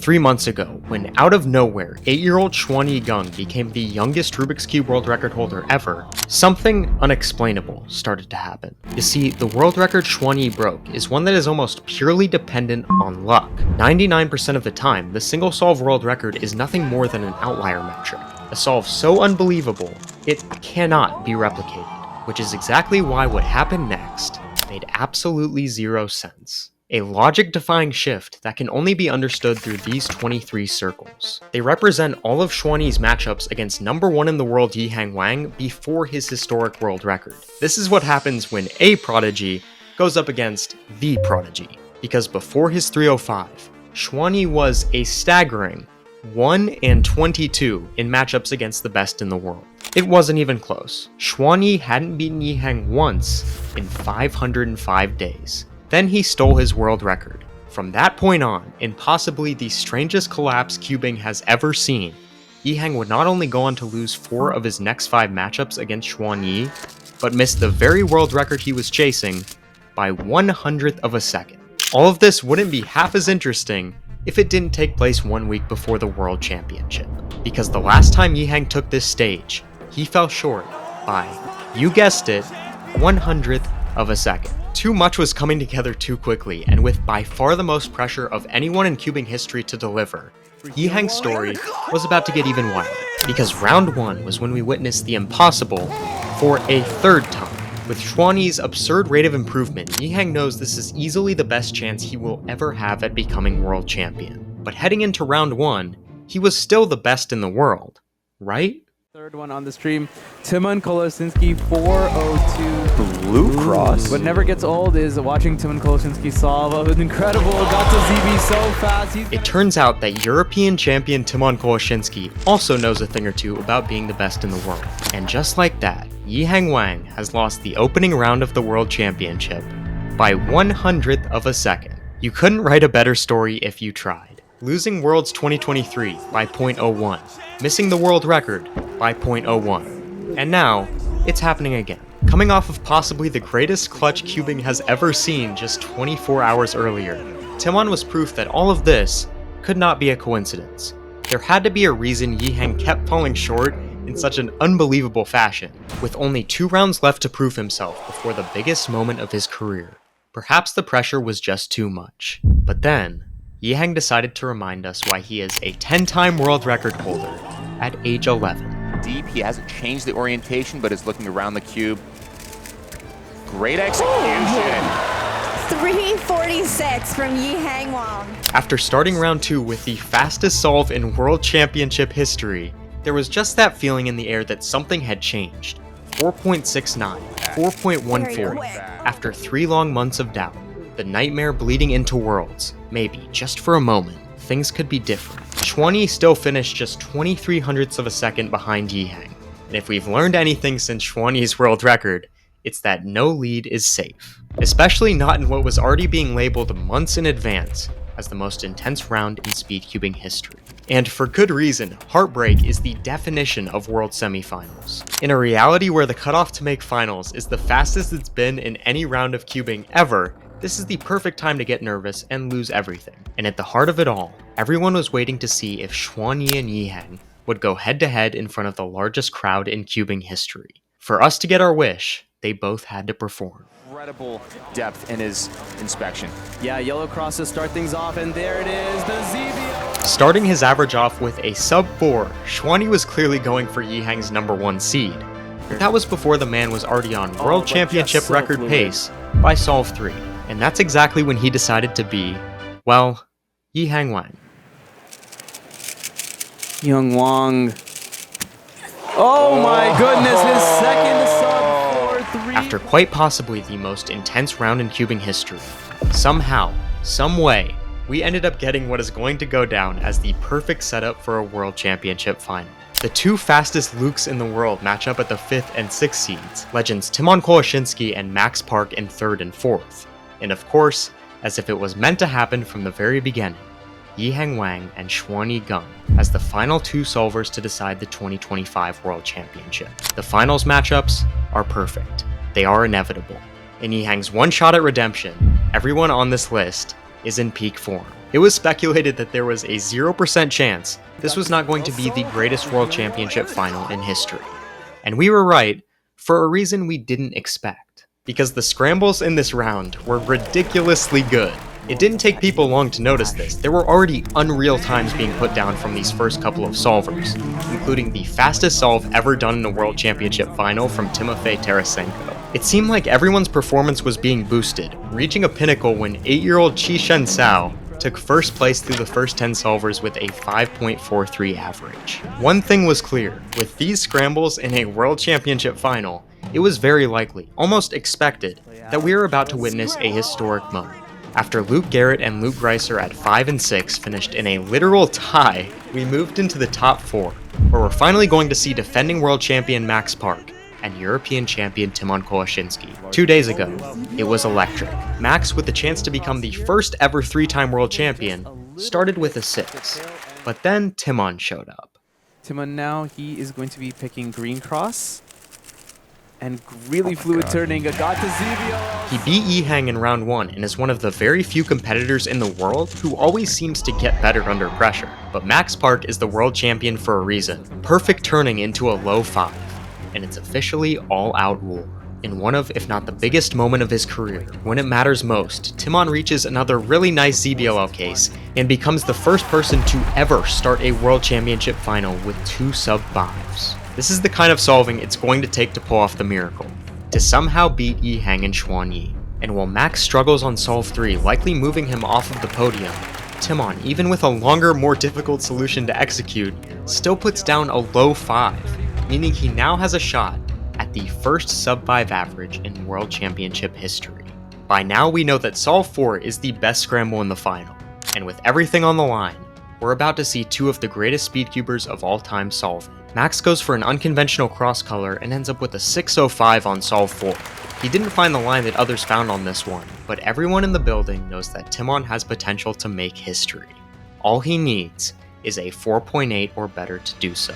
3 months ago, when out of nowhere, 8-year-old Xuanyi Geng became the youngest Rubik's Cube world record holder ever, something unexplainable started to happen. You see, the world record Xuanyi broke is one that is almost purely dependent on luck. 99% of the time, the single solve world record is nothing more than an outlier metric, a solve so unbelievable, it cannot be replicated, which is exactly why what happened next made absolutely zero sense. A logic-defying shift that can only be understood through these 23 circles. They represent all of Xuanyi's matchups against number 1 in the world Yihang Wang before his historic world record. This is what happens when a prodigy goes up against the prodigy, because before his 305, Xuanyi was a staggering 1-22 in matchups against the best in the world. It wasn't even close. Xuanyi hadn't beaten Yihang once in 505 days. Then he stole his world record. From that point on, in possibly the strangest collapse cubing has ever seen, Yihang would not only go on to lose 4 of his next 5 matchups against Xuanyi, but miss the very world record he was chasing by 1/100th of a second. All of this wouldn't be half as interesting if it didn't take place 1 week before the World Championship. Because the last time Yihang took this stage, he fell short by, you guessed it, 1/100th of a second. Too much was coming together too quickly, and with by far the most pressure of anyone in cubing history to deliver, Yihang's story was about to get even wilder. Because round 1 was when we witnessed the impossible for a 3rd time. With Xuanyi's absurd rate of improvement, Yihang knows this is easily the best chance he will ever have at becoming world champion. But heading into round 1, he was still the best in the world, right? Third one on the stream, Timon Kolosinski 402 Blue Cross. What never gets old is watching Timon Kolosinski solve. It was incredible, got to ZB so fast. It turns out that European champion Timon Kolosinski also knows a thing or two about being the best in the world. And just like that, Yihang Wang has lost the opening round of the World Championship by 1/100th of a second. You couldn't write a better story if you tried. Losing Worlds 2023 by 0.01, missing the world record by 0.01, and now, it's happening again. Coming off of possibly the greatest clutch cubing has ever seen just 24 hours earlier, Timon was proof that all of this could not be a coincidence. There had to be a reason Yihang kept falling short in such an unbelievable fashion, with only 2 rounds left to prove himself before the biggest moment of his career. Perhaps the pressure was just too much. But then, Yihang decided to remind us why he is a 10-time world record holder at age 11. Deep, he hasn't changed the orientation, but is looking around the cube. Great execution. 346 from Yihang Wang. After starting round 2 with the fastest solve in World Championship history, there was just that feeling in the air that something had changed. 4.69, 4.14, after 3 long months of doubt. The nightmare bleeding into Worlds. Maybe, just for a moment, things could be different. Xuanyi still finished just 23/100ths of a second behind Yihang. And if we've learned anything since Xuanyi's world record, it's that no lead is safe. Especially not in what was already being labeled months in advance as the most intense round in speed cubing history. And for good reason, heartbreak is the definition of world semifinals. In a reality where the cutoff to make finals is the fastest it's been in any round of cubing ever, this is the perfect time to get nervous and lose everything. And at the heart of it all, everyone was waiting to see if Xuanyi and Yihang would go head-to-head in front of the largest crowd in cubing history. For us to get our wish, they both had to perform. Incredible depth in his inspection. Yeah, yellow crosses start things off, and there it is, the ZB. Starting his average off with a sub-4, Xuanyi was clearly going for Yihang's number 1 seed. But that was before the man was already on World Championship record pace by solve 3. And that's exactly when he decided to be, well, Yihang Wang. Young Wang. Oh my goodness, his second sub 4-3. After quite possibly the most intense round in cubing history, somehow, some way, we ended up getting what is going to go down as the perfect setup for a World Championship final. The 2 fastest Lukes in the world match up at the 5th and 6th seeds, legends Timon Kolosinski and Max Park in 3rd and 4th. And of course, as if it was meant to happen from the very beginning, Yihang Wang and Xuanyi Geng as the final 2 solvers to decide the 2025 World Championship. The finals matchups are perfect. They are inevitable. In Yihang's one shot at redemption, everyone on this list is in peak form. It was speculated that there was a 0% chance this was not going to be the greatest World Championship final in history. And we were right for a reason we didn't expect. Because the scrambles in this round were ridiculously good. It didn't take people long to notice this. There were already unreal times being put down from these first couple of solvers, including the fastest solve ever done in a World Championship final from Timofey Tarasenko. It seemed like everyone's performance was being boosted, reaching a pinnacle when 8-year-old Chi Shen Sao took first place through the first 10 solvers with a 5.43 average. One thing was clear, with these scrambles in a World Championship final, it was very likely, almost expected, that we were about to witness a historic moment. After Luke Garrett and Luke Greiser at 5 and 6 finished in a literal tie, we moved into the top 4, where we're finally going to see defending world champion Max Park and European champion Timon Koleshinsky. 2 days ago, it was electric. Max, with the chance to become the first ever 3-time world champion, started with a 6, but then Timon showed up. Timon now, he is going to be picking green cross. And really fluid turning, got to Zivio. He beat Yihang in round 1 and is one of the very few competitors in the world who always seems to get better under pressure. But Max Park is the world champion for a reason. Perfect turning into a low 5, and it's officially all-out war. In one of, if not the biggest moment of his career, when it matters most, Timon reaches another really nice ZBLL case and becomes the first person to ever start a world championship final with 2 sub-5s. This is the kind of solving it's going to take to pull off the miracle, to somehow beat Yihang and Xuanyi. And while Max struggles on solve 3, likely moving him off of the podium, Timon, even with a longer, more difficult solution to execute, still puts down a low 5, meaning he now has a shot at the first sub-5 average in World Championship history. By now we know that solve 4 is the best scramble in the final, and with everything on the line, we're about to see 2 of the greatest speedcubers of all time solving. Max goes for an unconventional cross color and ends up with a 605 on solve 4. He didn't find the line that others found on this one, but everyone in the building knows that Timon has potential to make history. All he needs is a 4.8 or better to do so.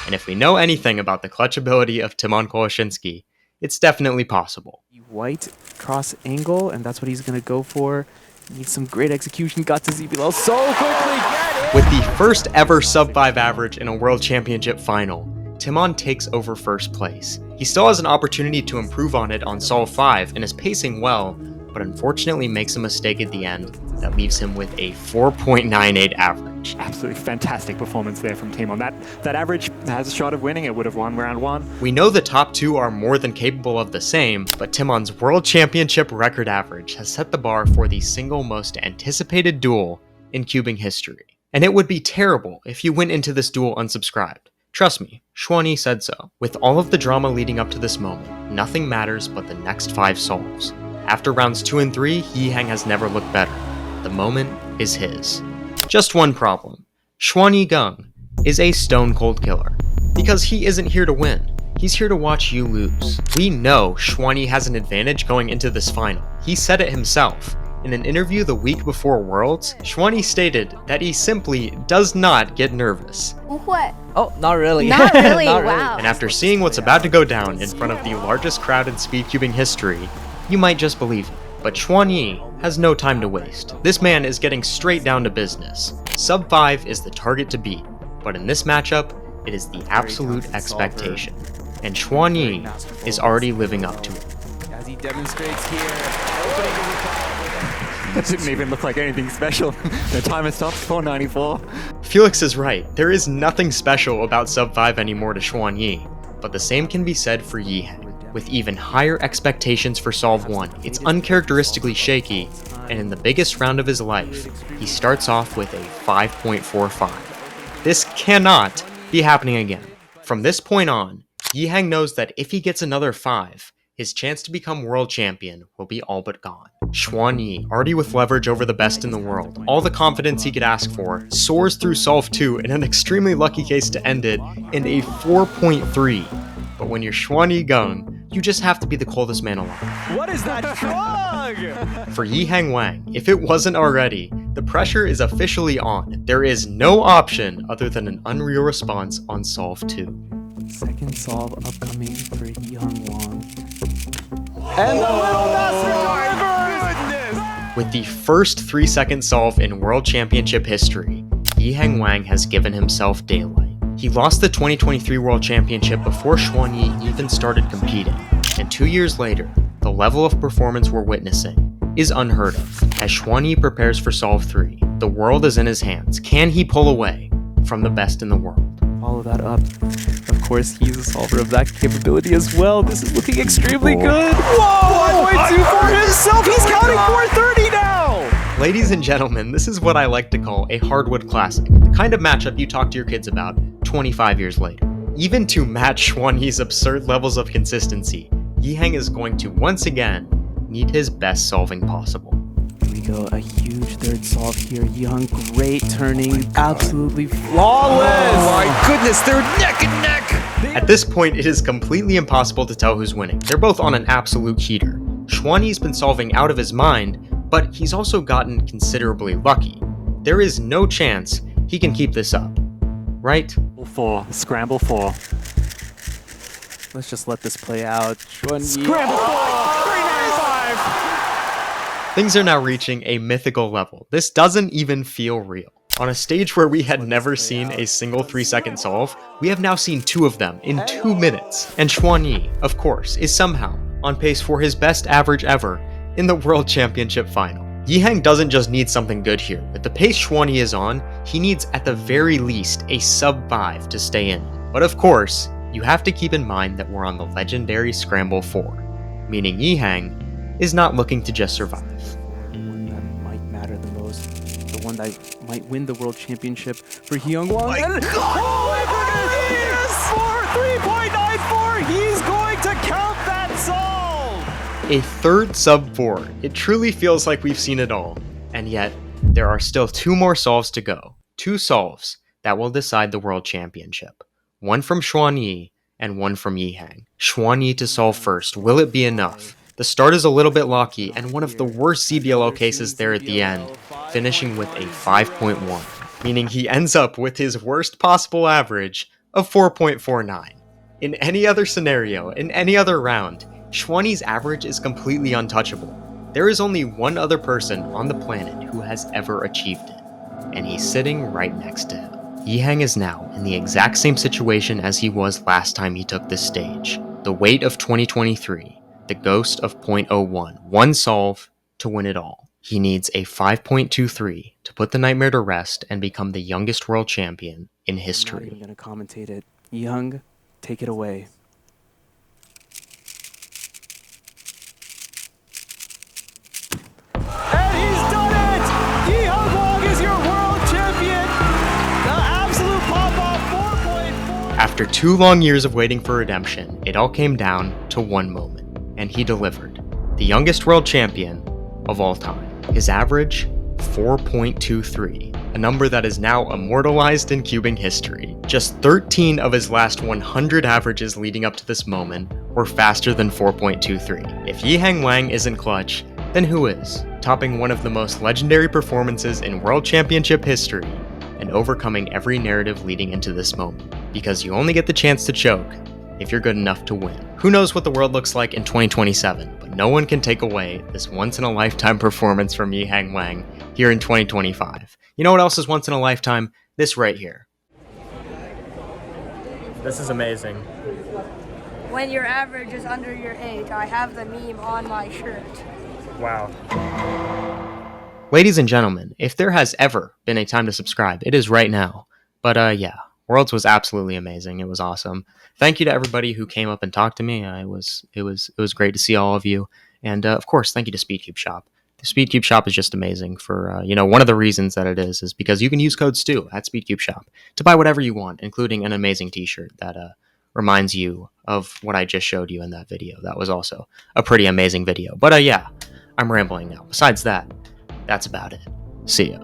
And if we know anything about the clutch ability of Timon Koleshinsky, it's definitely possible. White cross angle, and that's what he's going to go for. Needs some great execution, got to ZBL so quickly, get it! With the first ever sub-5 average in a World Championship final, Timon takes over first place. He still has an opportunity to improve on it on solve 5 and is pacing well, but unfortunately makes a mistake at the end that leaves him with a 4.98 average. Absolutely fantastic performance there from Timon. That average has a shot of winning. It would have won round 1. We know the top 2 are more than capable of the same, but Timon's World Championship record average has set the bar for the single most anticipated duel in cubing history. And it would be terrible if you went into this duel unsubscribed. Trust me, Xuanyi said so. With all of the drama leading up to this moment, nothing matters but the next 5 solves. After rounds 2 and 3, Yihang has never looked better. The moment is his. Just one problem. Xuanyi Geng is a stone-cold killer. Because he isn't here to win. He's here to watch you lose. We know Xuanyi has an advantage going into this final. He said it himself. In an interview the week before Worlds, Xuanyi stated that he simply does not get nervous. Oh, not really. Not really, Not wow. And after seeing what's about to go down in front of the largest crowd in speedcubing history, you might just believe it. But Xuanyi has no time to waste. This man is getting straight down to business. Sub 5 is the target to beat, but in this matchup, it is the absolute expectation. And Xuanyi is already living up to it. As he demonstrates here, opening to the top. It didn't even look like anything special. The timer stops, 494. Felix is right. There is nothing special about sub 5 anymore to Xuanyi, but the same can be said for Yihang. With even higher expectations for solve 1, it's uncharacteristically shaky, and in the biggest round of his life, he starts off with a 5.45. This cannot be happening again. From this point on, Yihang knows that if he gets another 5, his chance to become world champion will be all but gone. Xuanyi, already with leverage over the best in the world, all the confidence he could ask for, soars through solve 2 in an extremely lucky case to end it in a 4.3. But when you're Xuanyi Geng, you just have to be the coldest man alive. What is that shrug? For Yihang Wang, if it wasn't already, the pressure is officially on. There is no option other than an unreal response on solve 2. Second solve upcoming for Yihang Wang. And the little master driver! With the first 3-second solve in World Championship history, Yiheng Wang has given himself daylight. He lost the 2023 World Championship before Xuanyi even started competing, and 2 years later, the level of performance we're witnessing is unheard of. As Xuanyi prepares for Solve 3, the world is in his hands. Can he pull away from the best in the world? Follow that up. Of course, he's a solver of that capability as well. This is looking extremely good. Whoa! 1.2 for himself. He's counting 430 now. Ladies and gentlemen, this is what I like to call a hardwood classic, the kind of matchup you talk to your kids about 25 years later. Even to match Xuanyi's absurd levels of consistency, Yiheng is going to once again need his best solving possible. Here we go, a huge third solve here. Yiheng, great turning, absolutely flawless. Oh my goodness, they're neck and neck. At this point, it is completely impossible to tell who's winning. They're both on an absolute heater. Xuanyi's been solving out of his mind, but he's also gotten considerably lucky. There is no chance he can keep this up, right? 4, scramble 4. Let's just let this play out. Xuanyi. Scramble 4! 395! Things are now reaching a mythical level. This doesn't even feel real. On a stage where we had never seen a single 3-second solve, we have now seen 2 of them in 2 minutes. And Xuanyi, of course, is somehow on pace for his best average ever in the World Championship final. Yiheng doesn't just need something good here. With the pace Xuanyi is on, he needs at the very least a sub 5 to stay in. But of course, you have to keep in mind that we're on the legendary Scramble 4, meaning Yiheng is not looking to just survive. The one that might matter the most, the one that might win the World Championship for Hyung Wang. Oh my goodness! Yes! 3.94! He's going to count that solve! A third sub 4. It truly feels like we've seen it all. And yet, there are still 2 more solves to go. 2 solves that will decide the World Championship. One from Xuanyi and one from Yiheng. Xuanyi to solve first. Will it be enough? The start is a little bit locky, and one of the worst CBLO cases there at the end, finishing with a 5.1, meaning he ends up with his worst possible average of 4.49. In any other scenario, in any other round, Xuanyi's average is completely untouchable. There is only one other person on the planet who has ever achieved it, and he's sitting right next to him. Yiheng is now in the exact same situation as he was last time he took this stage. The weight of 2023. The ghost of 0.01, 1 solve to win it all. He needs a 5.23 to put the nightmare to rest and become the youngest world champion in history. I'm not even going to commentate it. Yiheng, take it away. And he's done it! Yiheng Wang is your world champion! The absolute pop-off 4.4! After 2 long years of waiting for redemption, it all came down to one moment. And he delivered. The youngest world champion of all time. His average, 4.23, a number that is now immortalized in cubing history. Just 13 of his last 100 averages leading up to this moment were faster than 4.23. If Yiheng Wang isn't clutch, then who is? Topping one of the most legendary performances in World Championship history and overcoming every narrative leading into this moment. Because you only get the chance to choke if you're good enough to win. Who knows what the world looks like in 2027, but no one can take away this once-in-a-lifetime performance from Yiheng Wang here in 2025. You know what else is once in a lifetime? This right here. This is amazing. When your average is under your age, I have the meme on my shirt. Wow. Ladies and gentlemen, if there has ever been a time to subscribe, it is right now. But yeah. Worlds was absolutely amazing. It was awesome. Thank you to everybody who came up and talked to me. It was great to see all of you. And of course, thank you to Speedcube Shop. The Speedcube Shop is just amazing for, one of the reasons that it is because you can use code STU at Speedcube Shop to buy whatever you want, including an amazing t-shirt that reminds you of what I just showed you in that video. That was also a pretty amazing video. But yeah, I'm rambling now. Besides that, that's about it. See ya.